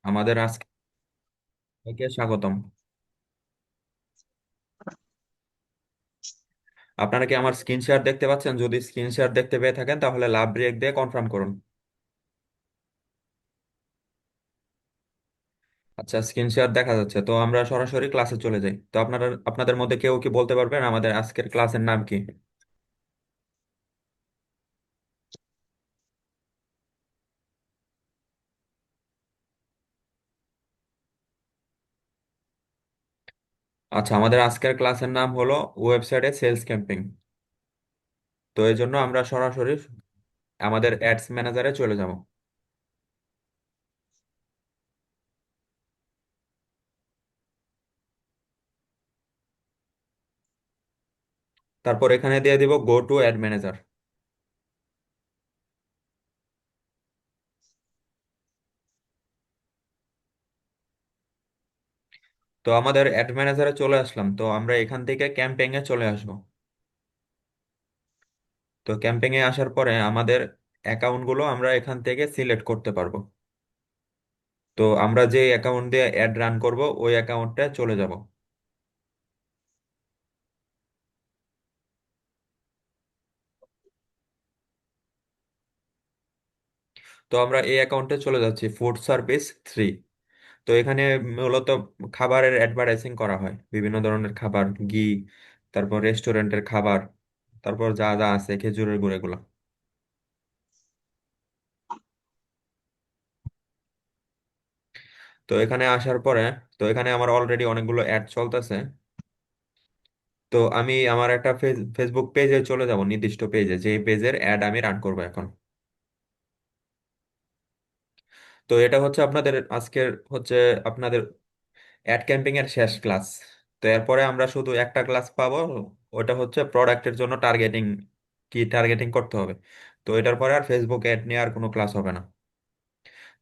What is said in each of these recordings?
আমাদের আজকে স্বাগতম। আপনারা কি আমার স্ক্রিন শেয়ার দেখতে পাচ্ছেন? যদি স্ক্রিন শেয়ার দেখতে পেয়ে থাকেন তাহলে লাভ ব্রেক দিয়ে কনফার্ম করুন। আচ্ছা, স্ক্রিন শেয়ার দেখা যাচ্ছে, তো আমরা সরাসরি ক্লাসে চলে যাই। তো আপনাদের মধ্যে কেউ কি বলতে পারবেন আমাদের আজকের ক্লাসের নাম কি? আচ্ছা, আমাদের আজকের ক্লাসের নাম হলো ওয়েবসাইটে সেলস ক্যাম্পেইন। তো এই জন্য আমরা সরাসরি আমাদের অ্যাডস ম্যানেজারে চলে যাব। তারপর এখানে দিয়ে দিব গো টু অ্যাড ম্যানেজার। তো আমাদের অ্যাড ম্যানেজারে চলে আসলাম, তো আমরা এখান থেকে ক্যাম্পেইনে চলে আসব। তো ক্যাম্পেইনে আসার পরে আমাদের অ্যাকাউন্টগুলো আমরা এখান থেকে সিলেক্ট করতে পারবো। তো আমরা যে অ্যাকাউন্ট দিয়ে অ্যাড রান করব ওই অ্যাকাউন্টে চলে যাব। তো আমরা এই অ্যাকাউন্টে চলে যাচ্ছি, ফুড সার্ভিস 3। তো এখানে মূলত খাবারের অ্যাডভার্টাইজিং করা হয়, বিভিন্ন ধরনের খাবার, ঘি, তারপর রেস্টুরেন্টের খাবার, তারপর যা যা আছে খেজুরের গুড় এগুলো। তো এখানে আসার পরে, তো এখানে আমার অলরেডি অনেকগুলো অ্যাড চলতেছে। তো আমি আমার একটা ফেসবুক পেজে চলে যাব, নির্দিষ্ট পেজে, যে পেজের অ্যাড আমি রান করব এখন। তো এটা হচ্ছে আপনাদের আজকের হচ্ছে আপনাদের অ্যাড ক্যাম্পিং এর শেষ ক্লাস। তো এরপরে আমরা শুধু একটা ক্লাস পাবো, ওটা হচ্ছে প্রোডাক্টের জন্য টার্গেটিং, কি টার্গেটিং করতে হবে। তো এটার পরে আর ফেসবুক অ্যাড নিয়ে আর কোনো ক্লাস হবে না।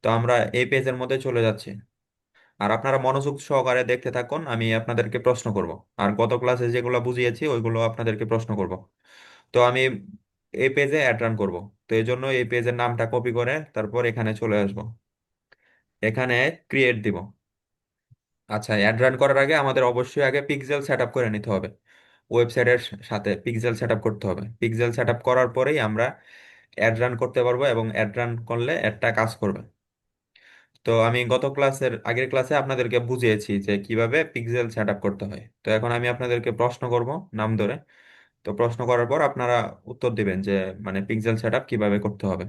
তো আমরা এই পেজের মধ্যে চলে যাচ্ছি, আর আপনারা মনোযোগ সহকারে দেখতে থাকুন, আমি আপনাদেরকে প্রশ্ন করব। আর গত ক্লাসে যেগুলো বুঝিয়েছি ওইগুলো আপনাদেরকে প্রশ্ন করব। তো আমি এই পেজে অ্যাড রান করব। তো এই জন্য এই পেজের নামটা কপি করে তারপর এখানে চলে আসব, এখানে ক্রিয়েট দিব। আচ্ছা, অ্যাড রান করার আগে আমাদের অবশ্যই আগে পিক্সেল সেট আপ করে নিতে হবে। ওয়েবসাইটের সাথে পিক্সেল সেট আপ করতে হবে। পিক্সেল সেট আপ করার পরেই আমরা অ্যাড রান করতে পারবো, এবং অ্যাড রান করলে অ্যাডটা কাজ করবে। তো আমি গত ক্লাসের আগের ক্লাসে আপনাদেরকে বুঝিয়েছি যে কিভাবে পিক্সেল সেট আপ করতে হয়। তো এখন আমি আপনাদেরকে প্রশ্ন করব নাম ধরে। তো প্রশ্ন করার পর আপনারা উত্তর দিবেন যে মানে পিক্সেল সেট আপ কিভাবে করতে হবে।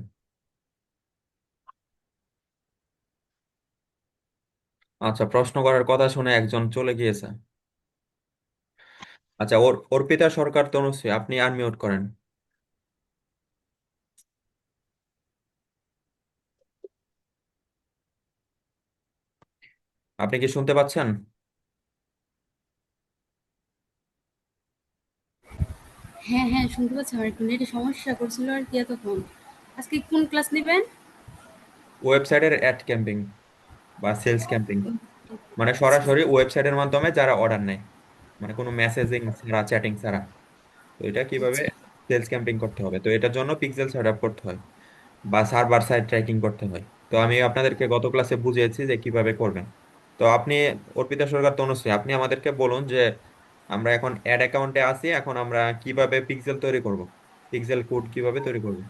আচ্ছা, প্রশ্ন করার কথা শুনে একজন চলে গিয়েছে। আচ্ছা, অর্পিতা সরকার তনুশ্রী, আপনি আনমিউট করেন। আপনি কি শুনতে পাচ্ছেন? হ্যাঁ, হ্যাঁ, শুনতে পাচ্ছি। আমার একটু নেটে সমস্যা করছিল আর কি এতক্ষণ। আজকে কোন ক্লাস নিবেন? ওয়েবসাইটের অ্যাড ক্যাম্পিং বা সেলস ক্যাম্পিং, মানে আচ্ছা, সরাসরি ওয়েবসাইটের মাধ্যমে যারা অর্ডার নেয়, মানে কোনো মেসেজিং ছাড়া, চ্যাটিং ছাড়া। তো এটা কিভাবে আচ্ছা। সেলস ক্যাম্পিং করতে হবে, তো এটার জন্য পিক্সেল সেট আপ করতে হয় বা সার্ভার সাইড ট্র্যাকিং করতে হয়। তো আমি আপনাদেরকে গত ক্লাসে বুঝিয়েছি যে কিভাবে করবেন। তো আপনি, অর্পিতা সরকার তনুশ্রী, আপনি আমাদেরকে বলুন যে আমরা এখন অ্যাড অ্যাকাউন্টে আছি, এখন আমরা কিভাবে পিক্সেল তৈরি করব, পিক্সেল কোড কিভাবে তৈরি করব।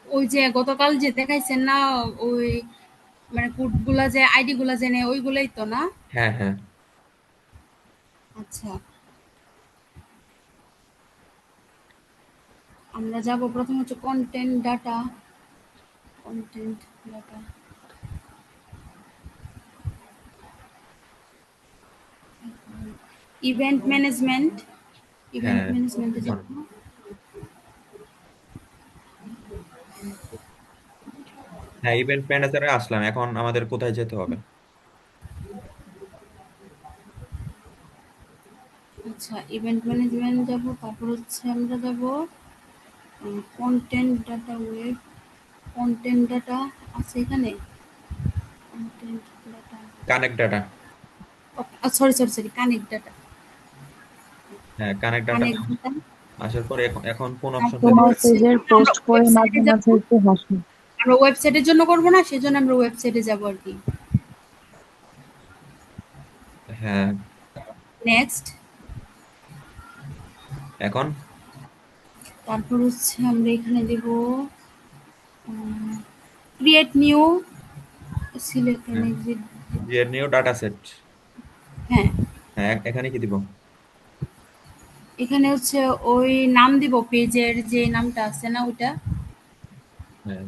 ওই যে গতকাল যে দেখাইছেন না, ওই মানে কোডগুলা যে আইডি গুলা যে নেয় ওইগুলাই তো না? হ্যাঁ, হ্যাঁ। আচ্ছা, আমরা যাব প্রথম হচ্ছে content data, content data, event management, event হ্যাঁ, ম্যানেজমেন্টে এখন যাব। হ্যাঁ, ইভেন্ট ম্যানেজারে আসলাম, এখন আমাদের কোথায় যেতে হবে? আচ্ছা, ইভেন্ট ম্যানেজমেন্ট যাব, তারপর হচ্ছে আমরা যাব content data web, content data আছে এখানে? Content data, connect data. Sorry, sorry, sorry, connect data, হ্যাঁ, কানেক্ট ডাটা কানেক্ট ডাটা। আসার পরে এখন এখন কোন অপশনটা তারপর তোমার দিবেন? হচ্ছে পেজের আমরা পোস্ট করে ওয়েবসাইটে মাঝে যাব। মাঝে একটু হাসি। আমরা ওয়েবসাইটের জন্য করব না, সেজন্য আমরা ওয়েবসাইটে যাব আর কি। হ্যাঁ। নেক্সট। এখন তারপর হচ্ছে আমরা এখানে দেব ক্রিয়েট নিউ, সিলেক্ট এন্ড হ্যাঁ, exit. Create new data set. হ্যাঁ, হ্যাঁ, এখানে কি দিব? এখানে হচ্ছে ওই নাম দিব, পেজের যে নামটা আছে না ওটা। হ্যাঁ।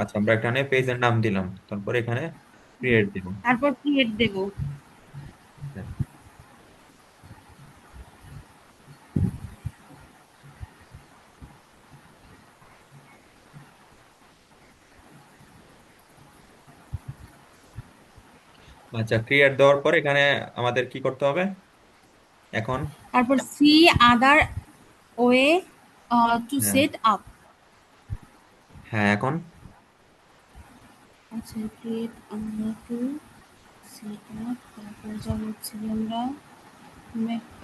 আচ্ছা, আমরা এখানে পেজের নাম দিলাম, তারপর এখানে ক্রিয়েট দিব। তারপর ক্রিয়েট দেব। হ্যাঁ। আচ্ছা, ক্রিয়েট দেওয়ার পর এখানে আমাদের কি করতে হবে এখন? তারপর সি আদার ওয়ে টু হ্যাঁ। Set up. হ্যাঁ, এখন আচ্ছা, ক্রিয়েট আমরা টু সেট আপ, তারপর যাব হচ্ছে গিয়ে আমরা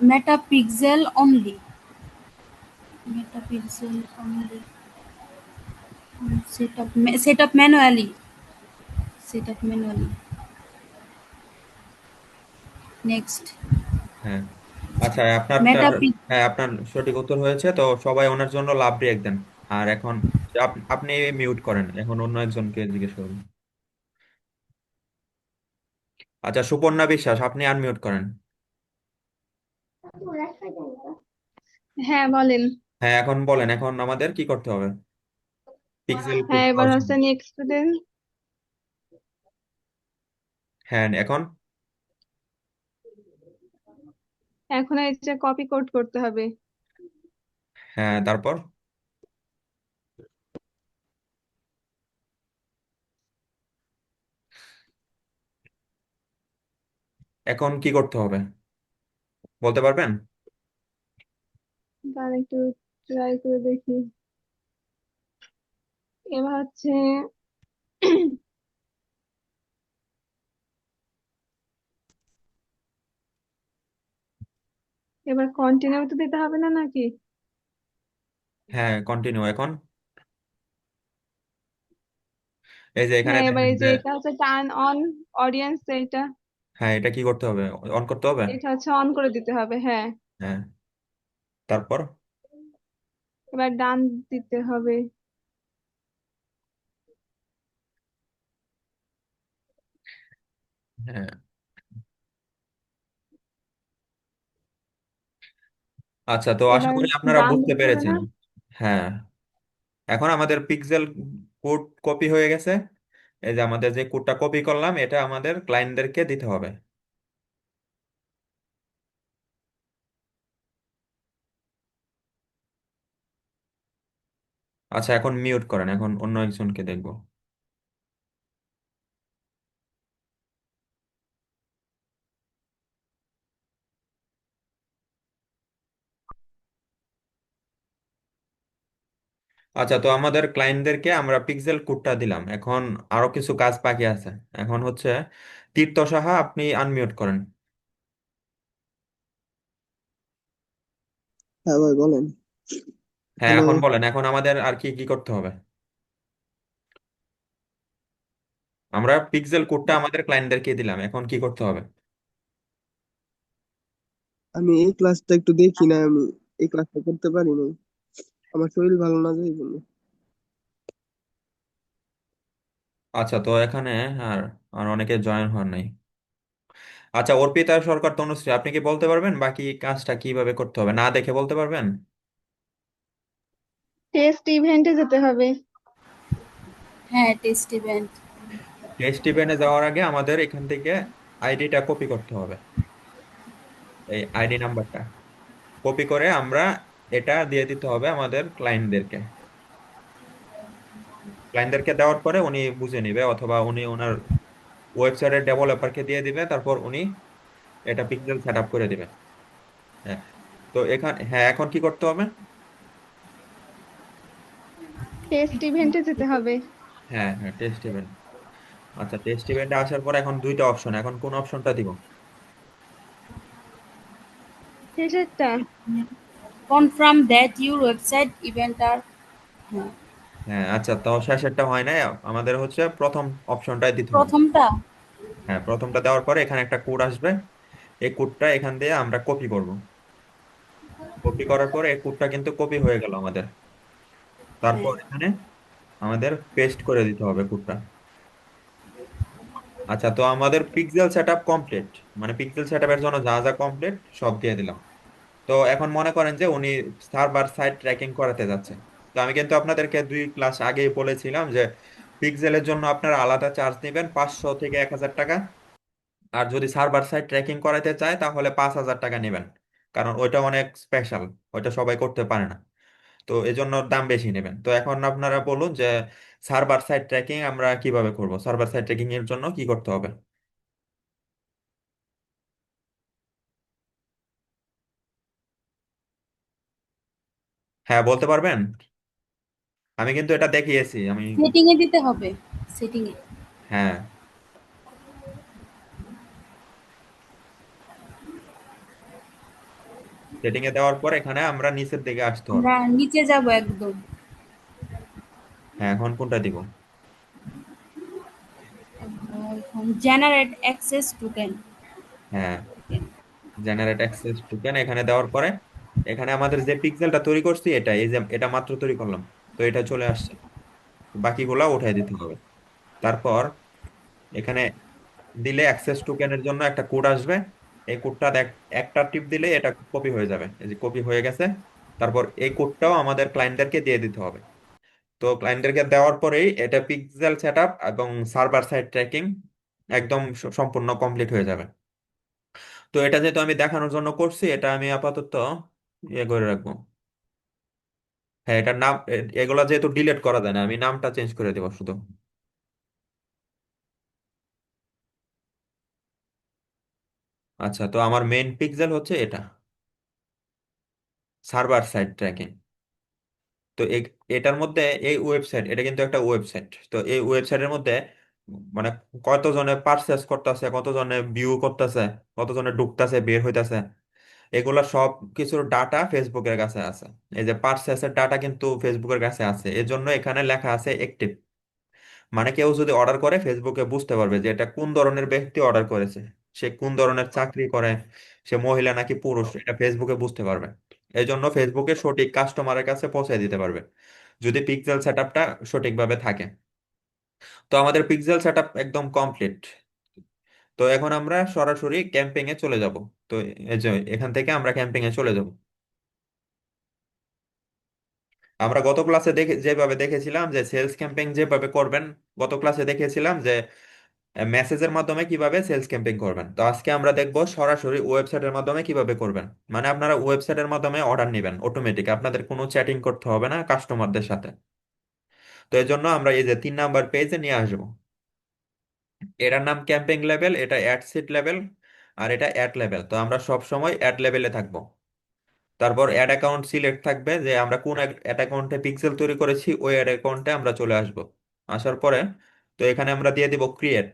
Meta pixel only, Meta pixel only, set up manually, set up manually. Next. হ্যাঁ। আচ্ছা, আপনারটা, মেটা হ্যাঁ, আপনার সঠিক উত্তর হয়েছে, তো সবাই ওনার জন্য লাভ রিয়েক্ট দেন। আর এখন আপনি মিউট করেন, এখন অন্য একজনকে জিজ্ঞেস করুন। আচ্ছা, সুপর্ণা বিশ্বাস, আপনি আনমিউট করেন। হ্যাঁ বলেন। হ্যাঁ, এখন বলেন, এখন আমাদের কি করতে হবে পিক্সেল কোড হ্যাঁ এবার পাওয়ার জন্য? হচ্ছে নেক্সট দেন। হ্যাঁ, এখন এখন এই যে কপি কোড করতে হবে। হ্যাঁ, তারপর এখন কি করতে হবে বলতে পারবেন? তার একটু ট্রাই করে দেখি। এবার হচ্ছে এবার কন্টিনিউ তো দিতে হবে না নাকি? হ্যাঁ, কন্টিনিউ এখন। এই যে এখানে হ্যাঁ এবার দেখেন এই যে যে, এটা হচ্ছে টার্ন অন অডিয়েন্স, এটা হ্যাঁ, এটা কি করতে হবে? অন করতে হবে। এটা হচ্ছে অন করে দিতে হবে, হ্যাঁ। হ্যাঁ, তারপর এবার ডান দিতে হবে। হ্যাঁ। আচ্ছা, তো আশা এবার করি আপনারা ডান বুঝতে দিতে হবে পেরেছেন। না? হ্যাঁ, এখন আমাদের পিক্সেল কোড কপি হয়ে গেছে। এই যে আমাদের যে কোডটা কপি করলাম, এটা আমাদের ক্লায়েন্টদেরকে দিতে হবে। আচ্ছা, এখন মিউট করেন, এখন অন্য একজনকে দেখবো। আচ্ছা, তো আমাদের ক্লায়েন্টদেরকে আমরা পিক্সেল কোডটা দিলাম, এখন আরো কিছু কাজ বাকি আছে। এখন হচ্ছে তীর্থ সাহা, আপনি আনমিউট করেন। হ্যাঁ ভাই বলেন। হ্যাঁ, হ্যালো। এখন বলেন, এখন আমাদের আর কি কি করতে হবে? আমরা পিক্সেল কোডটা আমাদের ক্লায়েন্টদেরকে দিলাম, এখন কি করতে হবে? আমি এই ক্লাসটা একটু দেখি না, আমি এই ক্লাসটা করতে পারি না, আমার শরীর ভালো না যাই জন্য। আচ্ছা, তো এখানে আর আর অনেকে জয়েন হন নাই। আচ্ছা, অর্পিতা সরকার, তনুশ্রী, আপনি কি বলতে পারবেন বাকি কাজটা কিভাবে করতে হবে, না দেখে বলতে পারবেন? টেস্ট ইভেন্টে যেতে হবে। হ্যাঁ, টেস্ট ইভেন্ট। টেস্ট ইভেন্টে যাওয়ার আগে আমাদের এখান থেকে আইডিটা কপি করতে হবে, এই আইডি নাম্বারটা কপি করে আমরা এটা দিয়ে দিতে হবে আমাদের ক্লায়েন্টদেরকে। ক্লায়েন্টদেরকে দেওয়ার পরে উনি বুঝে নিবে, অথবা উনি ওনার ওয়েবসাইটের ডেভেলপারকে দিয়ে দিবে, তারপর উনি এটা পিক্সেল সেট আপ করে দিবে। হ্যাঁ। তো হ্যাঁ, এখন কি করতে হবে? টেস্ট ইভেন্টে যেতে হবে। হ্যাঁ, হ্যাঁ, টেস্ট ইভেন্ট। আচ্ছা, টেস্ট ইভেন্টে আসার পর এখন দুইটা অপশন, এখন কোন অপশনটা দিব? শেষেরটা। Confirm that your website event আর হ্যাঁ, হ্যাঁ আচ্ছা, তো শেষেরটা হয় নাই, আমাদের হচ্ছে প্রথম অপশনটাই দিতে হবে। প্রথমটা। হ্যাঁ, প্রথমটা দেওয়ার পরে এখানে একটা কোড আসবে, এই কোডটা এখান দিয়ে আমরা কপি করব। কপি করার পরে এই কোডটা কিন্তু কপি হয়ে গেল আমাদের। হ্যাঁ, তারপর এখানে আমাদের পেস্ট করে দিতে হবে কোডটা। আচ্ছা, তো আমাদের পিক্সেল সেটআপ কমপ্লিট, মানে পিক্সেল সেটআপের জন্য যা যা কমপ্লিট সব দিয়ে দিলাম। তো এখন মনে করেন যে উনি সার্ভার সাইড ট্র্যাকিং করাতে যাচ্ছে। তো আমি কিন্তু আপনাদেরকে 2 ক্লাস আগেই বলেছিলাম যে পিক্সেলের জন্য আপনারা আলাদা চার্জ নেবেন 500 থেকে 1000 টাকা। আর যদি সার্ভার সাইড ট্র্যাকিং করাতে চায় তাহলে 5000 টাকা নেবেন, কারণ ওইটা অনেক স্পেশাল, ওইটা সবাই করতে পারে না। তো এই জন্য দাম বেশি নেবেন। তো এখন আপনারা বলুন যে সার্ভার সাইড ট্র্যাকিং আমরা কিভাবে করব, সার্ভার সাইড ট্র্যাকিং এর জন্য কি করতে হবে। হ্যাঁ, বলতে পারবেন? আমি কিন্তু এটা দেখিয়েছি আমি। সেটিং এ দিতে হবে, সেটিং এ। হ্যাঁ, সেটিং এ দেওয়ার পর এখানে আমরা নিচের দিকে আসতে হবে। আমরা নিচে যাব একদম। হ্যাঁ, এখন কোনটা দিব? এখন জেনারেট অ্যাক্সেস টোকেন। হ্যাঁ, জেনারেট অ্যাক্সেস টোকেন এখানে দেওয়ার পরে এখানে আমাদের যে পিক্সেলটা তৈরি করছি এটা, এই যে এটা মাত্র তৈরি করলাম, তো এটা চলে আসছে। বাকিগুলা উঠাই দিতে হবে। তারপর এখানে দিলে অ্যাক্সেস টোকেনের জন্য একটা কোড আসবে। এই কোডটা একটা টিপ দিলে এটা কপি হয়ে যাবে, এই যে কপি হয়ে গেছে। তারপর এই কোডটাও আমাদের ক্লায়েন্টদেরকে দিয়ে দিতে হবে। তো ক্লায়েন্টদেরকে দেওয়ার পরেই এটা পিক্সেল সেটআপ এবং সার্ভার সাইড ট্র্যাকিং একদম সম্পূর্ণ কমপ্লিট হয়ে যাবে। তো এটা যেহেতু আমি দেখানোর জন্য করছি, এটা আমি আপাতত ইয়ে করে রাখবো। হ্যাঁ, এটার নাম এগুলা যেহেতু ডিলিট করা যায় না, আমি নামটা চেঞ্জ করে দেবো শুধু। আচ্ছা, তো আমার মেইন পিক্সেল হচ্ছে এটা, সার্ভার সাইড ট্র্যাকিং। তো এটার মধ্যে এই ওয়েবসাইট, এটা কিন্তু একটা ওয়েবসাইট, তো এই ওয়েবসাইটের মধ্যে মানে কতজনে পারচেস করতেছে, কতজনে ভিউ করতেছে, কতজনে ঢুকতেছে বের হইতাছে, এগুলা সব কিছুর ডাটা ফেসবুকের কাছে আছে। এই যে পারচেসের ডাটা কিন্তু ফেসবুকের কাছে আছে, এর জন্য এখানে লেখা আছে অ্যাক্টিভ। মানে কেউ যদি অর্ডার করে ফেসবুকে বুঝতে পারবে যে এটা কোন ধরনের ব্যক্তি অর্ডার করেছে, সে কোন ধরনের চাকরি করে, সে মহিলা নাকি পুরুষ, এটা ফেসবুকে বুঝতে পারবে। এই জন্য ফেসবুকে সঠিক কাস্টমারের কাছে পৌঁছে দিতে পারবে যদি পিক্সেল সেটআপটা সঠিকভাবে থাকে। তো আমাদের পিক্সেল সেটআপ একদম কমপ্লিট। তো এখন আমরা সরাসরি ক্যাম্পিং এ চলে যাব। তো এই যে এখান থেকে আমরা ক্যাম্পিং এ চলে যাব। আমরা গত ক্লাসে দেখে যেভাবে দেখেছিলাম যে সেলস ক্যাম্পেইন যেভাবে করবেন, গত ক্লাসে দেখেছিলাম যে মেসেজের মাধ্যমে কিভাবে সেলস ক্যাম্পেইন করবেন। তো আজকে আমরা দেখব সরাসরি ওয়েবসাইটের মাধ্যমে কিভাবে করবেন। মানে আপনারা ওয়েবসাইটের মাধ্যমে অর্ডার নেবেন অটোমেটিক, আপনাদের কোনো চ্যাটিং করতে হবে না কাস্টমারদের সাথে। তো এই জন্য আমরা এই যে 3 নাম্বার পেজে নিয়ে আসবো। এটার নাম ক্যাম্পেইন লেভেল, এটা অ্যাড সেট লেভেল, আর এটা অ্যাড লেভেল। তো আমরা সব সময় অ্যাড লেভেলে থাকবো। তারপর অ্যাড অ্যাকাউন্ট সিলেক্ট থাকবে যে আমরা কোন অ্যাড অ্যাকাউন্টে পিক্সেল তৈরি করেছি, ওই অ্যাড অ্যাকাউন্টে আমরা চলে আসব। আসার পরে তো এখানে আমরা দিয়ে দিব ক্রিয়েট,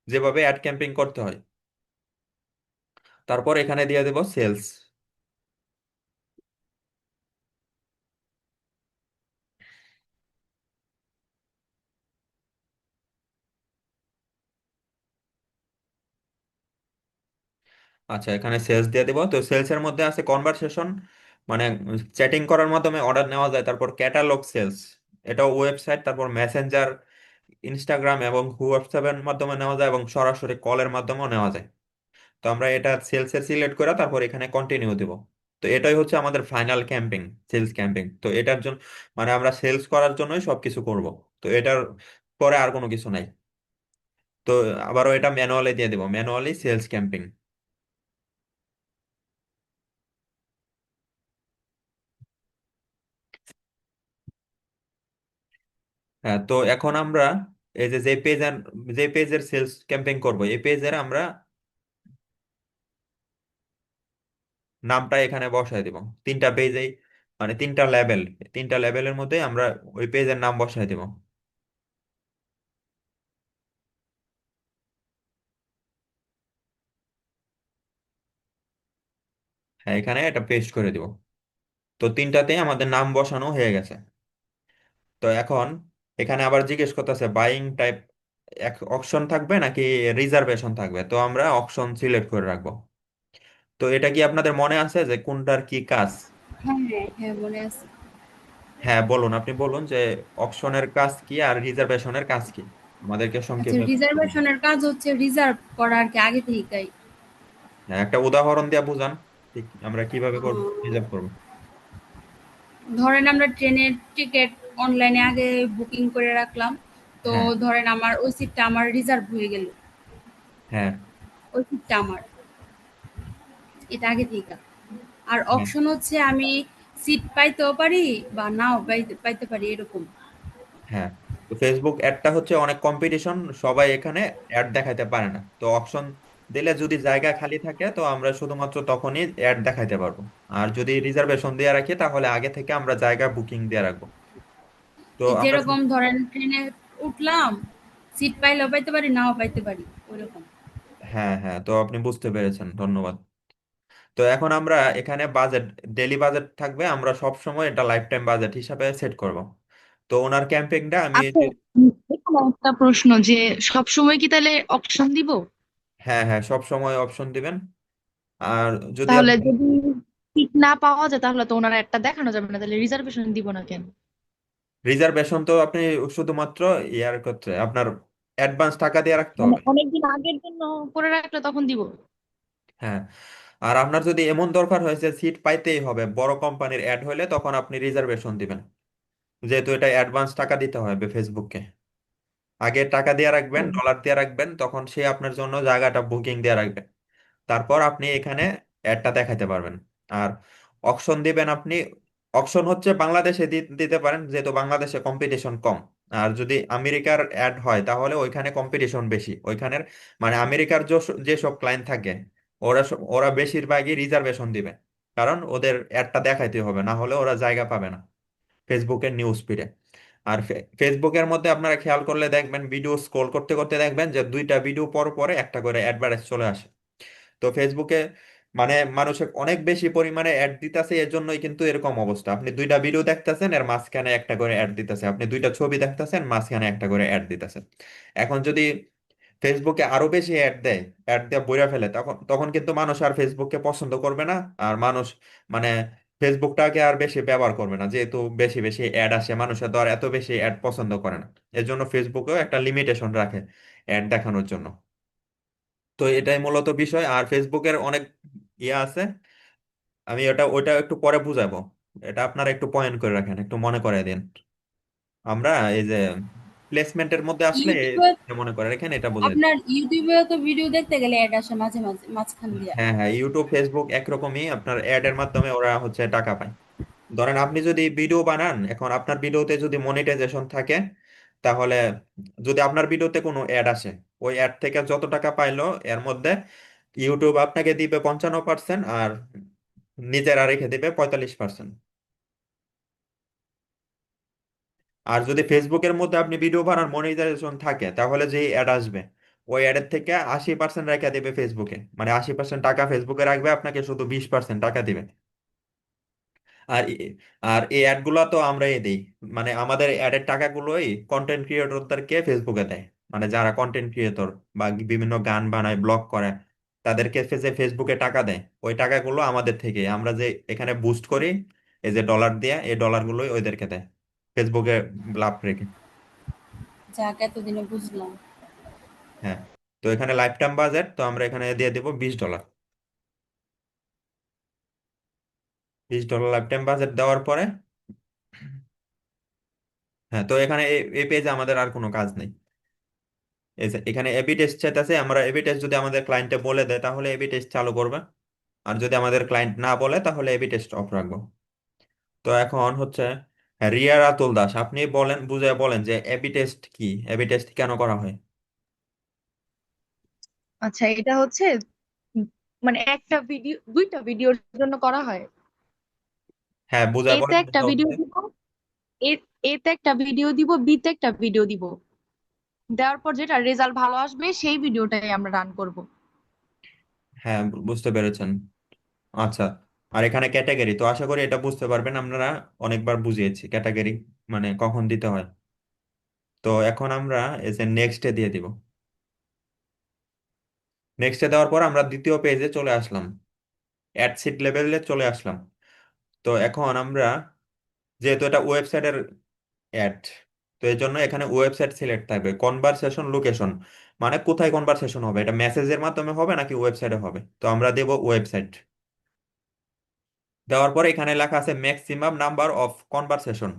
যেভাবে অ্যাড ক্যাম্পেইন করতে হয়। তারপর এখানে দিয়ে দেব সেলস। আচ্ছা, এখানে সেলস দিয়ে দেব। তো সেলস এর মধ্যে আছে কনভারসেশন, মানে চ্যাটিং করার মাধ্যমে অর্ডার নেওয়া যায়। তারপর ক্যাটালগ সেলস, এটাও ওয়েবসাইট, তারপর মেসেঞ্জার, ইনস্টাগ্রাম এবং হোয়াটসঅ্যাপের মাধ্যমে নেওয়া যায় এবং সরাসরি কলের মাধ্যমেও নেওয়া যায়। তো আমরা এটা সেলস এর সিলেক্ট করে তারপর এখানে কন্টিনিউ দেব। তো এটাই হচ্ছে আমাদের ফাইনাল ক্যাম্পিং, সেলস ক্যাম্পিং। তো এটার জন্য মানে আমরা সেলস করার জন্যই সবকিছু করব। তো এটার পরে আর কোনো কিছু নাই। তো আবারও এটা ম্যানুয়ালি দিয়ে দেবো, ম্যানুয়ালি সেলস ক্যাম্পিং। হ্যাঁ, তো এখন আমরা এই যে যে পেজের সেলস ক্যাম্পেইন করব, এই পেজের আমরা নামটা এখানে বসায় দিব। 3টা পেজেই, মানে 3টা লেভেল, 3টা লেভেলের মধ্যে আমরা ওই পেজের নাম বসায় দিব। হ্যাঁ, এখানে এটা পেস্ট করে দিব। তো 3টাতেই আমাদের নাম বসানো হয়ে গেছে। তো এখন এখানে আবার জিজ্ঞেস করতেছে বাইং টাইপ অপশন থাকবে নাকি রিজার্ভেশন থাকবে, তো আমরা অপশন সিলেক্ট করে রাখবো। তো এটা কি আপনাদের মনে আছে যে কোনটার কি কাজ? হ্যাঁ, হ্যাঁ মনে আছে। হ্যাঁ বলুন, আপনি বলুন যে অপশনের কাজ কি আর রিজার্ভেশনের কাজ কি, আমাদেরকে আচ্ছা, সংক্ষেপে বলুন। রিজার্ভেশনের কাজ হচ্ছে রিজার্ভ করা আর কি আগে থেকেই। হ্যাঁ, একটা উদাহরণ দিয়ে বুঝান ঠিক আমরা কিভাবে করব, রিজার্ভ করবো। ধরেন আমরা ট্রেনের টিকিট অনলাইনে আগে বুকিং করে রাখলাম। তো হ্যাঁ। ধরেন আমার ওই সিটটা আমার রিজার্ভ হয়ে গেল। হ্যাঁ। ওই সিটটা আমার, এটা আগে থেকে। আর হ্যাঁ। অপশন হচ্ছে আমি সিট পাইতেও পারি বা নাও পাইতে পাইতে পারি এরকম। হ্যাঁ, তো ফেসবুক অ্যাডটা হচ্ছে অনেক কম্পিটিশন, সবাই এখানে অ্যাড দেখাইতে পারে না, তো অপশন দিলে যদি জায়গা খালি থাকে তো আমরা শুধুমাত্র তখনই অ্যাড দেখাইতে পারবো। আর যদি রিজার্ভেশন দিয়ে রাখি তাহলে আগে থেকে আমরা জায়গা বুকিং দিয়ে রাখবো। তো আমরা যেরকম ধরেন ট্রেনে উঠলাম, সিট পাইলেও পাইতে পারি নাও পাইতে পারি ওরকম। হ্যাঁ, হ্যাঁ, তো আপনি বুঝতে পেরেছেন, ধন্যবাদ। তো এখন আমরা এখানে বাজেট, ডেলি বাজেট থাকবে, আমরা সব সময় এটা লাইফ টাইম বাজেট হিসাবে সেট করব। তো ওনার ক্যাম্পেইনটা আমি আচ্ছা, এখানে একটা প্রশ্ন যে সব সময় কি তাহলে অপশন দিব? হ্যাঁ, হ্যাঁ, সব সময় অপশন দিবেন। আর যদি তাহলে আপনি যদি সিট না পাওয়া যায় তাহলে তো ওনারা একটা দেখানো যাবে না, তাহলে রিজার্ভেশন দিব না কেন? রিজার্ভেশন তো আপনি শুধুমাত্র ইয়ার করতে আপনার অ্যাডভান্স টাকা দিয়ে রাখতে মানে হবে। অনেকদিন আগের জন্য করে রাখলে তখন দিব? হ্যাঁ, আর আপনার যদি এমন দরকার হয়েছে সিট পাইতেই হবে, বড় কোম্পানির অ্যাড হলে তখন আপনি রিজার্ভেশন দিবেন, যেহেতু এটা অ্যাডভান্স টাকা দিতে হবে ফেসবুককে। আগে টাকা দিয়ে রাখবেন, ও, ডলার দিয়ে রাখবেন, তখন সে আপনার জন্য জায়গাটা বুকিং দিয়ে রাখবে। তারপর আপনি এখানে অ্যাডটা দেখাতে পারবেন। আর অকশন দিবেন আপনি, অকশন হচ্ছে বাংলাদেশে দিতে পারেন যেহেতু বাংলাদেশে কম্পিটিশন কম। আর যদি আমেরিকার অ্যাড হয় তাহলে ওইখানে কম্পিটিশন বেশি, ওইখানের মানে আমেরিকার যেসব ক্লায়েন্ট থাকে ওরা বেশিরভাগই রিজার্ভেশন দিবে, কারণ ওদের অ্যাডটা দেখাইতে হবে, না হলে ওরা জায়গা পাবে না ফেসবুকের নিউজ ফিডে। আর ফেসবুকের মধ্যে আপনারা খেয়াল করলে দেখবেন, ভিডিও স্ক্রোল করতে করতে দেখবেন যে দুইটা ভিডিও পর পরে একটা করে অ্যাডভার্টাইজ চলে আসে। তো ফেসবুকে মানে মানুষে অনেক বেশি পরিমাণে অ্যাড দিতেছে, এর জন্যই কিন্তু এরকম অবস্থা, আপনি দুইটা ভিডিও দেখতেছেন এর মাঝখানে একটা করে অ্যাড দিতেছে, আপনি দুইটা ছবি দেখতেছেন মাঝখানে একটা করে অ্যাড দিতেছে। এখন যদি ফেসবুকে আরো বেশি অ্যাড দেয়, অ্যাড দিয়ে বইরা ফেলে, তখন তখন কিন্তু মানুষ আর ফেসবুককে পছন্দ করবে না। আর মানুষ মানে ফেসবুকটাকে আর বেশি ব্যবহার করবে না, যেহেতু বেশি বেশি অ্যাড আসে, মানুষের তো আর এত বেশি অ্যাড পছন্দ করে না। এর জন্য ফেসবুকেও একটা লিমিটেশন রাখে অ্যাড দেখানোর জন্য। তো এটাই মূলত বিষয়। আর ফেসবুকের অনেক ইয়ে আছে, আমি ওইটা একটু পরে বুঝাবো। এটা আপনারা একটু পয়েন্ট করে রাখেন, একটু মনে করে দিন। আমরা এই যে প্লেসমেন্টের মধ্যে আসলে ইউটিউবে, মনে করে রাখেন, এটা বোঝাই। আপনার ইউটিউবেও তো ভিডিও দেখতে গেলে অ্যাড আসে মাঝে মাঝে মাঝখান দিয়া। হ্যাঁ, হ্যাঁ, ইউটিউব ফেসবুক একরকমই, আপনার অ্যাড এর মাধ্যমে ওরা হচ্ছে টাকা পায়। ধরেন আপনি যদি ভিডিও বানান, এখন আপনার ভিডিওতে যদি মনিটাইজেশন থাকে, তাহলে যদি আপনার ভিডিওতে কোনো অ্যাড আসে, ওই অ্যাড থেকে যত টাকা পাইলো এর মধ্যে ইউটিউব আপনাকে দিবে 55% আর নিজেরা রেখে দিবে 45%। আর যদি ফেসবুকের মধ্যে আপনি ভিডিও বানান মনিটাইজেশন থাকে, তাহলে যে অ্যাড আসবে ওই অ্যাডের থেকে 80% রেখে দিবে ফেসবুকে, মানে 80% টাকা ফেসবুকে রাখবে, আপনাকে শুধু 20% টাকা দিবে। আর আর এই অ্যাড গুলো তো আমরাই দিই, মানে আমাদের অ্যাডের টাকাগুলোই কন্টেন্ট ক্রিয়েটরদেরকে ফেসবুকে দেয়। মানে যারা কন্টেন্ট ক্রিয়েটর বা বিভিন্ন গান বানায় ব্লগ করে তাদেরকে যে ফেসবুকে টাকা দেয়, ওই টাকাগুলো আমাদের থেকে আমরা যে এখানে বুস্ট করি, এই যে ডলার দিয়ে, এই ডলারগুলোই ওইদেরকে দেয় ফেসবুকে লাভ রেখে। যাক এতদিনে বুঝলাম। হ্যাঁ, তো এখানে লাইফ টাইম বাজেট তো আমরা এখানে দিয়ে দেবো $20। $20 লাইফ টাইম বাজেট দেওয়ার পরে, হ্যাঁ, তো এখানে এই পেজে আমাদের আর কোনো কাজ নেই। এই যে এখানে এবি টেস্ট চাইতেছে, আমরা এবি টেস্ট যদি আমাদের ক্লায়েন্টে বলে দেয় তাহলে এবি টেস্ট চালু করবে। আর যদি আমাদের ক্লায়েন্ট না বলে তাহলে এবি টেস্ট অফ রাখবো। তো এখন হচ্ছে, হ্যাঁ, রিয়া রাতুল দাস, আপনি বলেন, বুঝে বলেন যে এবি টেস্ট কি, এবি টেস্ট কেন করা হয়। আচ্ছা, এটা হচ্ছে উম, মানে একটা ভিডিও, দুইটা ভিডিওর জন্য করা হয়। হ্যাঁ, বুঝে এতে বলেন একটা ভিডিও সহজে। দিব, এতে একটা ভিডিও দিব, বিতে একটা ভিডিও দিব। দেওয়ার পর যেটা রেজাল্ট ভালো আসবে সেই ভিডিওটাই আমরা রান করব। হ্যাঁ, বুঝতে পেরেছেন। আচ্ছা, আর এখানে ক্যাটাগরি তো আশা করি এটা বুঝতে পারবেন, আপনারা অনেকবার বুঝিয়েছি ক্যাটাগরি। মানে কখন দিতে হয়। তো এখন আমরা এই যে নেক্সটে দিয়ে দিব। নেক্সটে দেওয়ার পর আমরা দ্বিতীয় পেজে চলে আসলাম, অ্যাড সিট লেভেলে চলে আসলাম। তো এখন আমরা, যেহেতু এটা ওয়েবসাইটের অ্যাড, তো এই জন্য এখানে ওয়েবসাইট সিলেক্ট থাকবে, কনভারসেশন লোকেশন, মানে কোথায় কনভারসেশন হবে, এটা মেসেজের মাধ্যমে হবে নাকি ওয়েবসাইটে হবে। তো আমরা দেব ওয়েবসাইট। দেওয়ার পর এখানে লেখা আছে ম্যাক্সিমাম নাম্বার অফ কনভারসেশন।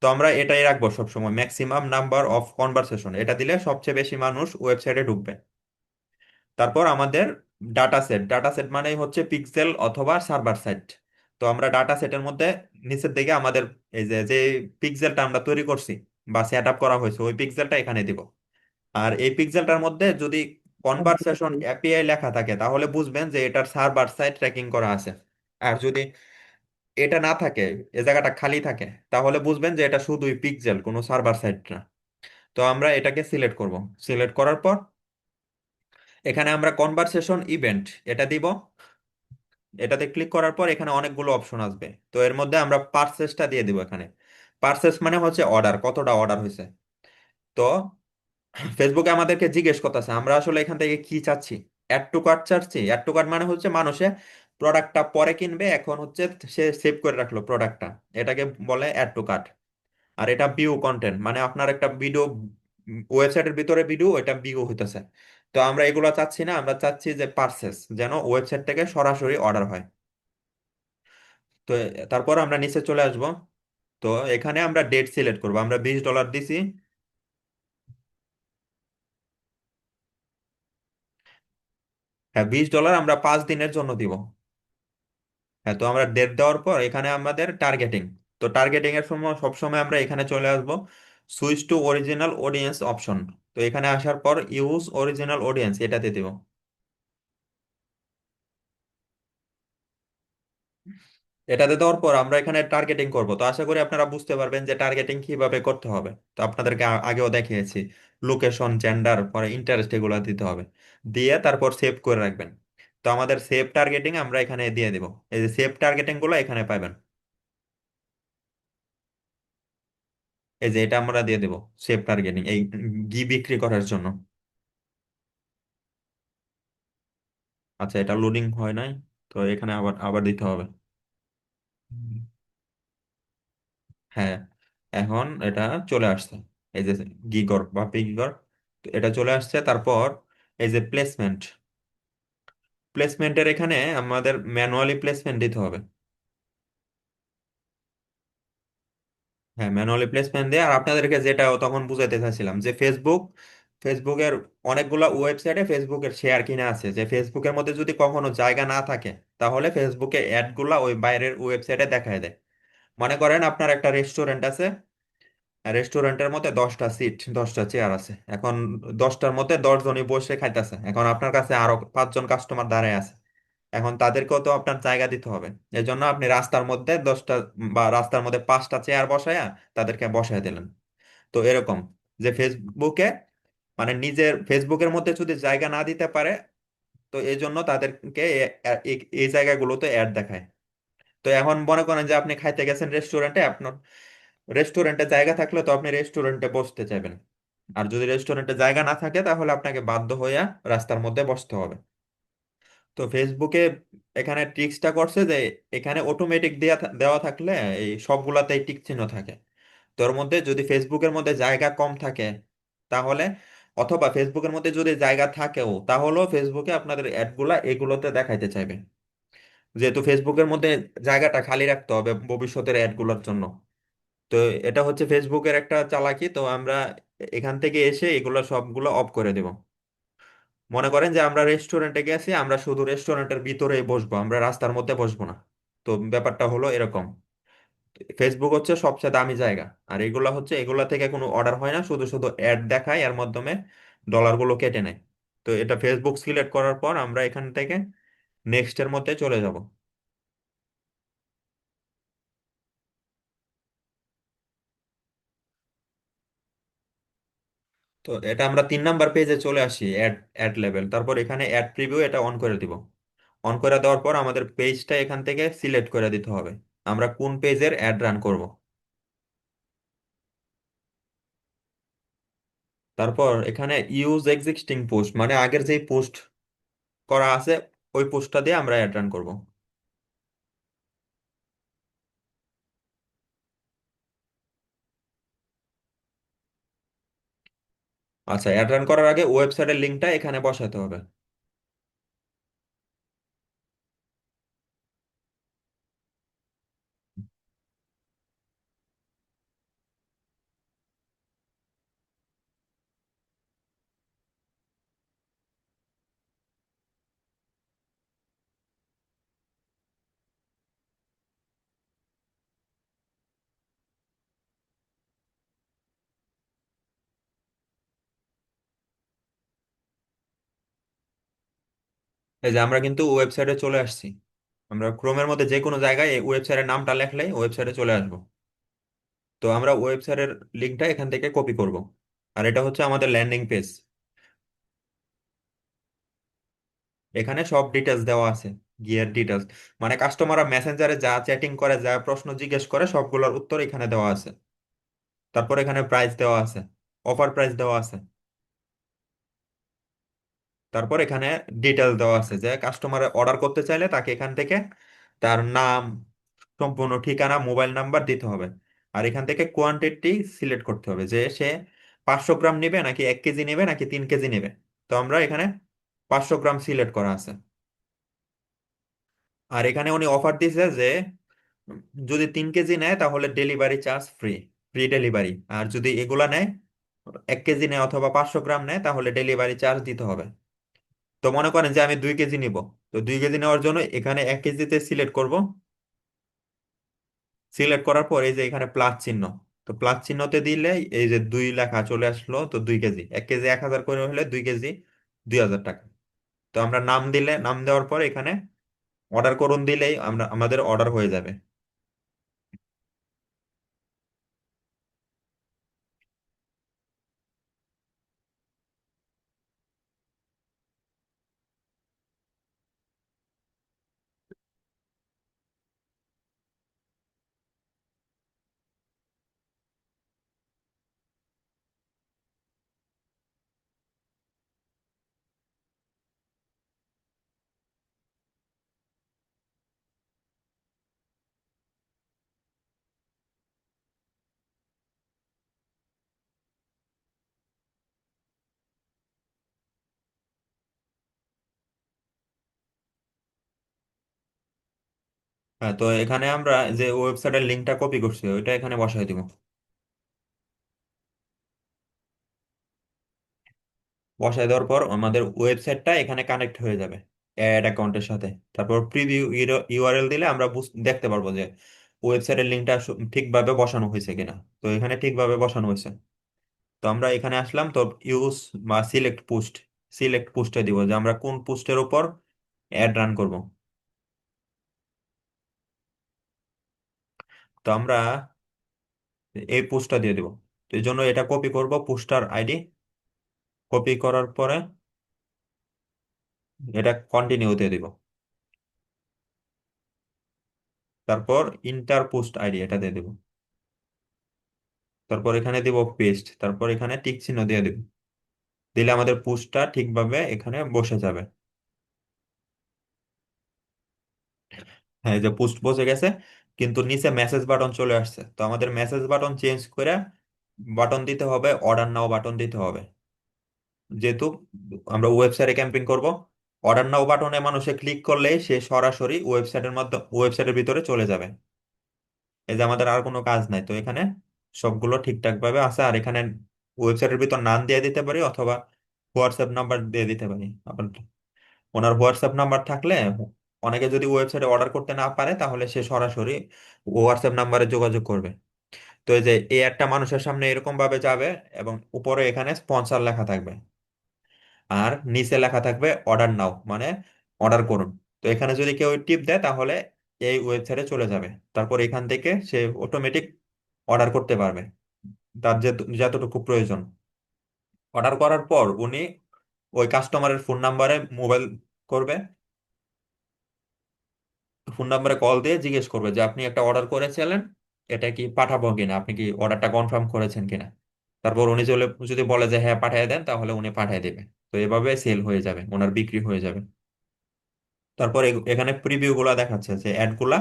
তো আমরা এটাই রাখবো সবসময়, ম্যাক্সিমাম নাম্বার অফ কনভারসেশন, এটা দিলে সবচেয়ে বেশি মানুষ ওয়েবসাইটে ঢুকবে। তারপর আমাদের ডাটা সেট মানেই হচ্ছে পিক্সেল অথবা সার্ভার সাইট। তো আমরা ডাটা সেটের মধ্যে নিচের দিকে আমাদের এই যে যে পিক্সেলটা আমরা তৈরি করছি বা সেট আপ করা হয়েছে, ওই পিক্সেলটা এখানে দিব। আর এই পিক্সেলটার মধ্যে যদি কনভারসেশন এপিআই লেখা থাকে তাহলে বুঝবেন যে এটার সার্ভার সাইড ট্র্যাকিং করা আছে। আর যদি এটা না থাকে, এ জায়গাটা খালি থাকে, তাহলে বুঝবেন যে এটা শুধুই পিক্সেল, কোনো সার্ভার সাইড না। তো আমরা এটাকে সিলেক্ট করব। সিলেক্ট করার পর এখানে আমরা কনভারসেশন ইভেন্ট এটা দিব। এটাতে ক্লিক করার পর এখানে অনেকগুলো অপশন আসবে, তো এর মধ্যে আমরা পার্সেসটা দিয়ে দিব এখানে। পার্সেস মানে হচ্ছে অর্ডার, কতটা অর্ডার হয়েছে। তো ফেসবুকে আমাদেরকে জিজ্ঞেস করতেছে আমরা আসলে এখান থেকে কি চাচ্ছি। অ্যাড টু কার্ট চাচ্ছি। অ্যাড টু কার্ট মানে হচ্ছে মানুষে প্রোডাক্টটা পরে কিনবে, এখন হচ্ছে সে সেভ করে রাখলো প্রোডাক্টটা, এটাকে বলে অ্যাড টু কার্ট। আর এটা ভিউ কন্টেন্ট, মানে আপনার একটা ভিডিও ওয়েবসাইটের ভিতরে ভিডিও, এটা ভিউ হইতেছে। তো আমরা এগুলো চাচ্ছি না, আমরা চাচ্ছি যে পার্সেস যেন ওয়েবসাইট থেকে সরাসরি অর্ডার হয়। তো তারপর আমরা নিচে চলে আসব। তো এখানে আমরা ডেট সিলেক্ট করব, আমরা $20 দিছি। হ্যাঁ, $20 আমরা 5 দিনের জন্য দিব। হ্যাঁ, তো আমরা ডেট দেওয়ার পর এখানে আমাদের টার্গেটিং। তো টার্গেটিং এর সময় সবসময় আমরা এখানে চলে আসব, switch to original audience option. তো এখানে আসার পর ইউজ অরিজিনাল অডিয়েন্স এটাতে দিব। এটাতে দেওয়ার পর আমরা এখানে টার্গেটিং করব। তো আশা করি আপনারা বুঝতে পারবেন যে টার্গেটিং কিভাবে করতে হবে। তো আপনাদেরকে আগেও দেখিয়েছি, লোকেশন, জেন্ডার, পরে ইন্টারেস্ট, এগুলো দিতে হবে। দিয়ে তারপর সেভ করে রাখবেন। তো আমাদের সেভ টার্গেটিং আমরা এখানে দিয়ে দিব। এই যে সেভ টার্গেটিং গুলো এখানে পাবেন, এই যে এটা আমরা দিয়ে দেব সেভ টার্গেটিং এই ঘি বিক্রি করার জন্য। আচ্ছা, এটা লোডিং হয় নাই, তো এখানে আবার আবার দিতে হবে। হুম। হ্যাঁ, এখন এটা চলে আসছে, এই যে গিগর বা পিগর, এটা চলে আসছে। তারপর এই যে প্লেসমেন্ট, প্লেসমেন্টের এখানে আমাদের ম্যানুয়ালি প্লেসমেন্ট দিতে হবে। হ্যাঁ, ম্যানুয়ালি প্লেসমেন্ট দিয়ে। আর আপনাদেরকে যেটা তখন বুঝাইতে চাইছিলাম যে ফেসবুকের অনেকগুলা ওয়েবসাইটে ফেসবুকের শেয়ার কিনা আছে, যে ফেসবুকের মধ্যে যদি কখনো জায়গা না থাকে তাহলে ফেসবুকে অ্যাড গুলা ওই বাইরের ওয়েবসাইটে দেখায় দেয়। মনে করেন আপনার একটা রেস্টুরেন্ট আছে, রেস্টুরেন্টের মধ্যে 10টা সিট, 10টা চেয়ার আছে, এখন 10টার মধ্যে 10জনই বসে খাইতেছে, এখন আপনার কাছে আরো 5জন কাস্টমার দাঁড়ায় আছে। এখন তাদেরকেও তো আপনার জায়গা দিতে হবে। এই জন্য আপনি রাস্তার মধ্যে 10টা বা রাস্তার মধ্যে 5টা চেয়ার বসায়া তাদেরকে বসায় দিলেন। তো এরকম, যে ফেসবুকে মানে নিজের ফেসবুকের মধ্যে যদি জায়গা না দিতে পারে, তো এই জন্য তাদেরকে এই জায়গাগুলোতে অ্যাড দেখায়। তো এখন মনে করেন যে আপনি খাইতে গেছেন রেস্টুরেন্টে, আপনার রেস্টুরেন্টে জায়গা থাকলে তো আপনি রেস্টুরেন্টে বসতে চাইবেন। আর যদি রেস্টুরেন্টে জায়গা না থাকে তাহলে আপনাকে বাধ্য হইয়া রাস্তার মধ্যে বসতে হবে। তো ফেসবুকে এখানে ট্রিক্সটা করছে যে এখানে অটোমেটিক দেওয়া থাকলে এই সবগুলাতেই টিক চিহ্ন থাকে। তোর মধ্যে যদি ফেসবুকের মধ্যে জায়গা কম থাকে তাহলে, অথবা ফেসবুকের মধ্যে যদি জায়গা থাকেও তাহলেও ফেসবুকে আপনাদের অ্যাডগুলা এগুলোতে দেখাইতে চাইবে, যেহেতু ফেসবুকের মধ্যে জায়গাটা খালি রাখতে হবে ভবিষ্যতের অ্যাডগুলোর জন্য। তো এটা হচ্ছে ফেসবুকের একটা চালাকি। তো আমরা এখান থেকে এসে এগুলো সবগুলো অফ করে দেব। মনে করেন যে আমরা রেস্টুরেন্টে গেছি, আমরা শুধু রেস্টুরেন্টের ভিতরেই বসবো, আমরা রাস্তার মধ্যে বসবো না। তো ব্যাপারটা হলো এরকম। ফেসবুক হচ্ছে সবচেয়ে দামি জায়গা, আর এগুলা হচ্ছে এগুলা থেকে কোনো অর্ডার হয় না, শুধু শুধু অ্যাড দেখায়, এর মাধ্যমে ডলারগুলো কেটে নেয়। তো এটা ফেসবুক সিলেক্ট করার পর আমরা এখান থেকে নেক্সটের মধ্যে চলে যাব। তো এটা আমরা 3 নাম্বার পেজে চলে আসি, অ্যাড অ্যাড লেভেল। তারপর এখানে অ্যাড প্রিভিউ এটা অন করে দিব। অন করে দেওয়ার পর আমাদের পেজটা এখান থেকে সিলেক্ট করে দিতে হবে, আমরা কোন পেজের অ্যাড রান করব। তারপর এখানে ইউজ এক্সিস্টিং পোস্ট, মানে আগের যেই পোস্ট করা আছে ওই পোস্টটা দিয়ে আমরা অ্যাড রান করব। আচ্ছা, অ্যাড রান করার আগে ওয়েবসাইটের লিঙ্কটা এখানে বসাতে হবে। এই যে আমরা কিন্তু ওয়েবসাইটে চলে আসছি। আমরা ক্রোমের মধ্যে যে কোনো জায়গায় এই ওয়েবসাইটের নামটা লেখলেই ওয়েবসাইটে চলে আসবো। তো আমরা ওয়েবসাইটের লিঙ্কটা এখান থেকে কপি করব। আর এটা হচ্ছে আমাদের ল্যান্ডিং পেজ। এখানে সব ডিটেলস দেওয়া আছে, গিয়ার ডিটেলস, মানে কাস্টমাররা মেসেঞ্জারে যা চ্যাটিং করে, যা প্রশ্ন জিজ্ঞেস করে সবগুলোর উত্তর এখানে দেওয়া আছে। তারপর এখানে প্রাইস দেওয়া আছে, অফার প্রাইস দেওয়া আছে। তারপর এখানে ডিটেল দেওয়া আছে যে কাস্টমার অর্ডার করতে চাইলে তাকে এখান থেকে তার নাম, সম্পূর্ণ ঠিকানা, মোবাইল নাম্বার দিতে হবে। আর এখান থেকে কোয়ান্টিটি সিলেক্ট করতে হবে যে সে 500 গ্রাম নেবে নাকি 1 কেজি নেবে নাকি 3 কেজি নেবে। তো আমরা এখানে 500 গ্রাম সিলেক্ট করা আছে। আর এখানে উনি অফার দিছে যে উম, যদি 3 কেজি নেয় তাহলে delivery charge free, free delivery. আর যদি এগুলা নেয়, 1 কেজি নেয় অথবা 500 গ্রাম নেয়, তাহলে ডেলিভারি চার্জ দিতে হবে। তো মনে করেন যে আমি 2 কেজি নিব। তো 2 কেজি নেওয়ার জন্য এখানে 1 কেজিতে সিলেক্ট করব। সিলেক্ট করার পর এই যে এখানে প্লাস চিহ্ন, তো প্লাস চিহ্নতে দিলে এই যে 2 লেখা চলে আসলো। তো 2 কেজি, 1 কেজি 1000 করে হলে 2 কেজি 2000 টাকা। তো আমরা নাম দিলে, নাম দেওয়ার পর এখানে অর্ডার করুন দিলেই আমাদের অর্ডার হয়ে যাবে। হ্যাঁ, তো এখানে আমরা যে ওয়েবসাইটের লিঙ্কটা কপি করছি ওইটা এখানে বসাই দিব। বসাই দেওয়ার পর আমাদের ওয়েবসাইটটা এখানে কানেক্ট হয়ে যাবে অ্যাড অ্যাকাউন্টের সাথে। তারপর প্রিভিউ ইউআরএল দিলে আমরা দেখতে পারবো যে ওয়েবসাইটের লিঙ্কটা ঠিকভাবে বসানো হয়েছে কিনা। তো এখানে ঠিকভাবে বসানো হয়েছে। তো আমরা এখানে আসলাম, তো ইউজ বা সিলেক্ট পোস্ট, সিলেক্ট পোস্টে দিব যে আমরা কোন পোস্টের উপর অ্যাড রান করব। তো আমরা এই পোস্টটা দিয়ে দিব। তো এই জন্য এটা কপি করব, পোস্টার আইডি কপি করার পরে এটা কন্টিনিউ দিয়ে দিব। তারপর ইন্টার পোস্ট আইডি এটা দিয়ে দিব। তারপর এখানে দিব পেস্ট, তারপর এখানে টিক চিহ্ন দিয়ে দিব। দিলে আমাদের পোস্টটা ঠিকভাবে এখানে বসে যাবে। হ্যাঁ, এই যে পোস্ট বসে গেছে, কিন্তু নিচে মেসেজ বাটন চলে আসছে। তো আমাদের মেসেজ বাটন চেঞ্জ করে বাটন দিতে হবে, অর্ডার নাও বাটন দিতে হবে। যেহেতু আমরা ওয়েবসাইটে ক্যাম্পেইন করব, অর্ডার নাও বাটনে মানুষে ক্লিক করলে সে সরাসরি ওয়েবসাইটের মাধ্যমে ওয়েবসাইটের ভিতরে চলে যাবে। এই যে আমাদের আর কোনো কাজ নাই। তো এখানে সবগুলো ঠিকঠাক ভাবে আছে। আর এখানে ওয়েবসাইটের ভিতর নাম দিয়ে দিতে পারি অথবা হোয়াটসঅ্যাপ নাম্বার দিয়ে দিতে পারি। আপনার ওনার হোয়াটসঅ্যাপ নাম্বার থাকলে অনেকে যদি ওয়েবসাইটে অর্ডার করতে না পারে তাহলে সে সরাসরি হোয়াটসঅ্যাপ নাম্বারে যোগাযোগ করবে। তো এই যে এই একটা মানুষের সামনে এরকম ভাবে যাবে এবং উপরে এখানে স্পন্সর লেখা থাকবে। আর নিচে লেখা থাকবে অর্ডার নাও, মানে অর্ডার করুন। তো এখানে যদি কেউ টিপ দেয় তাহলে এই ওয়েবসাইটে চলে যাবে। তারপর এখান থেকে সে অটোমেটিক অর্ডার করতে পারবে তার যতটুকু প্রয়োজন। অর্ডার করার পর উনি ওই কাস্টমারের ফোন নাম্বারে মোবাইল করবে, ফোন নাম্বারে কল দিয়ে জিজ্ঞেস করবে যে আপনি একটা অর্ডার করেছিলেন, এটা কি পাঠাবো কিনা, আপনি কি অর্ডারটা কনফার্ম করেছেন কিনা। তারপর উনি যদি বলে যে হ্যাঁ পাঠিয়ে দেন, তাহলে উনি পাঠিয়ে দেবে। তো এভাবে সেল হয়ে যাবে, ওনার বিক্রি হয়ে যাবে। তারপর এখানে প্রিভিউ গুলা দেখাচ্ছে যে অ্যাড গুলা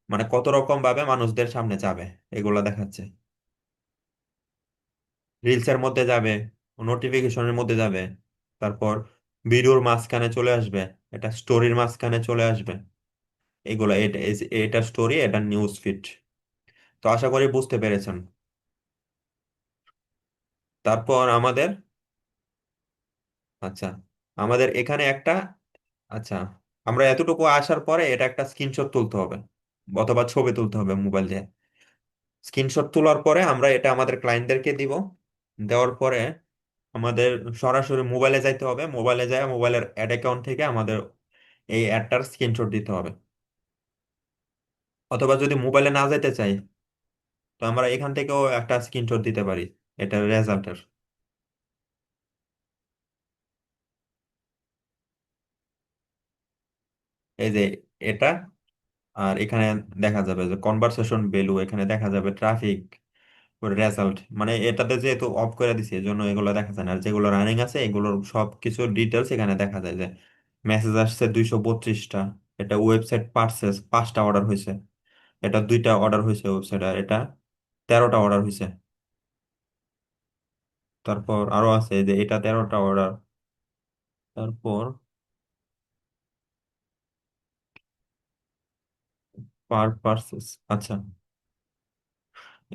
মানে কত রকম ভাবে মানুষদের সামনে যাবে, এগুলা দেখাচ্ছে। রিলস এর মধ্যে যাবে, নোটিফিকেশনের মধ্যে যাবে, তারপর ভিডিওর মাঝখানে চলে আসবে, এটা স্টোরির মাঝখানে চলে আসবে। এগুলা এটা স্টোরি, এটা নিউজ ফিড। তো আশা করি বুঝতে পেরেছেন। তারপর আচ্ছা, আমাদের এখানে একটা, আচ্ছা, আমরা এতটুকু আসার পরে এটা একটা স্ক্রিনশট তুলতে হবে, অথবা ছবি তুলতে হবে মোবাইল দিয়ে। স্ক্রিনশট তোলার পরে আমরা এটা আমাদের ক্লায়েন্টদেরকে দিব। দেওয়ার পরে আমাদের সরাসরি মোবাইলে যাইতে হবে, মোবাইলে যায় মোবাইলের অ্যাড অ্যাকাউন্ট থেকে আমাদের এই অ্যাডটার স্ক্রিনশট দিতে হবে। অথবা যদি মোবাইলে না যেতে চাই, তো আমরা এখান থেকেও একটা স্ক্রিনশট দিতে পারি এটার রেজাল্টের। এই যে এটা, আর এখানে দেখা যাবে যে কনভারসেশন ভ্যালু, এখানে দেখা যাবে ট্রাফিক রেজাল্ট। মানে এটাতে যেহেতু অফ করে দিছি, এই জন্য এগুলো দেখা যায় না। আর যেগুলো রানিং আছে এগুলোর সব কিছু ডিটেলস এখানে দেখা যায়, যে মেসেজ আসছে 232টা, এটা ওয়েবসাইট পার্সেস 5টা অর্ডার হয়েছে, এটা 2টা অর্ডার হয়েছে ওয়েবসাইট, আর এটা 13টা অর্ডার হয়েছে। তারপর আরো আছে যে এটা 13টা অর্ডার। তারপর পার পার্সেস, আচ্ছা,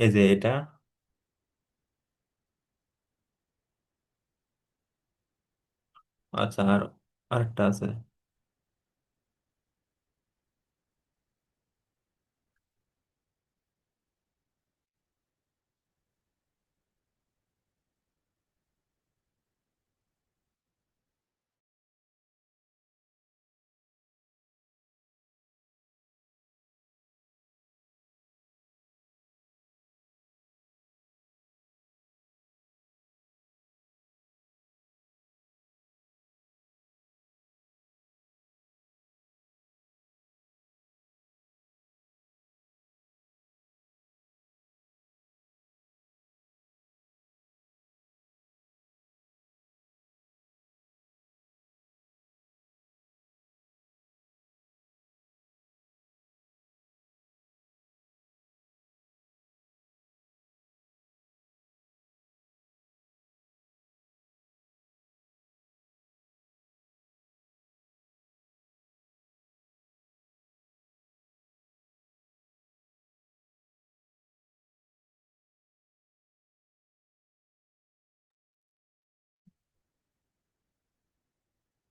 এই যে এটা, আচ্ছা, আর আরেকটা আছে।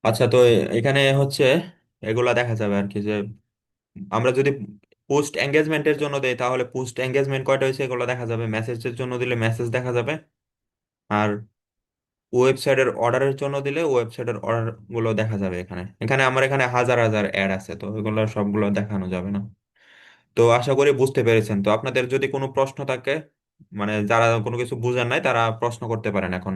আচ্ছা, তো এখানে হচ্ছে এগুলা দেখা যাবে আর কি, যে আমরা যদি পোস্ট এঙ্গেজমেন্টের জন্য দেই, তাহলে পোস্ট এঙ্গেজমেন্ট কয়টা হয়েছে এগুলো দেখা যাবে। মেসেজের জন্য দিলে মেসেজ দেখা যাবে। আর ওয়েবসাইটের অর্ডারের জন্য দিলে ওয়েবসাইটের অর্ডার গুলো দেখা যাবে। এখানে এখানে আমার এখানে হাজার হাজার অ্যাড আছে, তো এগুলো সবগুলো দেখানো যাবে না। তো আশা করি বুঝতে পেরেছেন। তো আপনাদের যদি কোনো প্রশ্ন থাকে, মানে যারা কোনো কিছু বুঝেন নাই, তারা প্রশ্ন করতে পারেন এখন।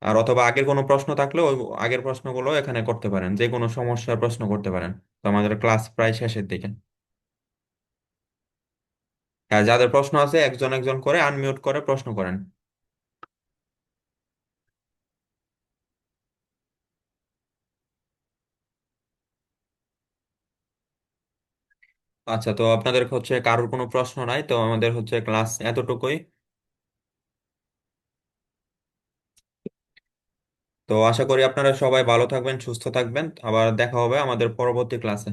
আর অথবা আগের কোনো প্রশ্ন থাকলে ওই আগের প্রশ্নগুলো এখানে করতে পারেন, যে কোনো সমস্যার প্রশ্ন করতে পারেন। তো আমাদের ক্লাস প্রায় শেষের দিকে। হ্যাঁ, যাদের প্রশ্ন আছে একজন একজন করে আনমিউট করে প্রশ্ন করেন। আচ্ছা, তো আপনাদের হচ্ছে কারোর কোনো প্রশ্ন নাই, তো আমাদের হচ্ছে ক্লাস এতটুকুই। তো আশা করি আপনারা সবাই ভালো থাকবেন, সুস্থ থাকবেন। আবার দেখা হবে আমাদের পরবর্তী ক্লাসে।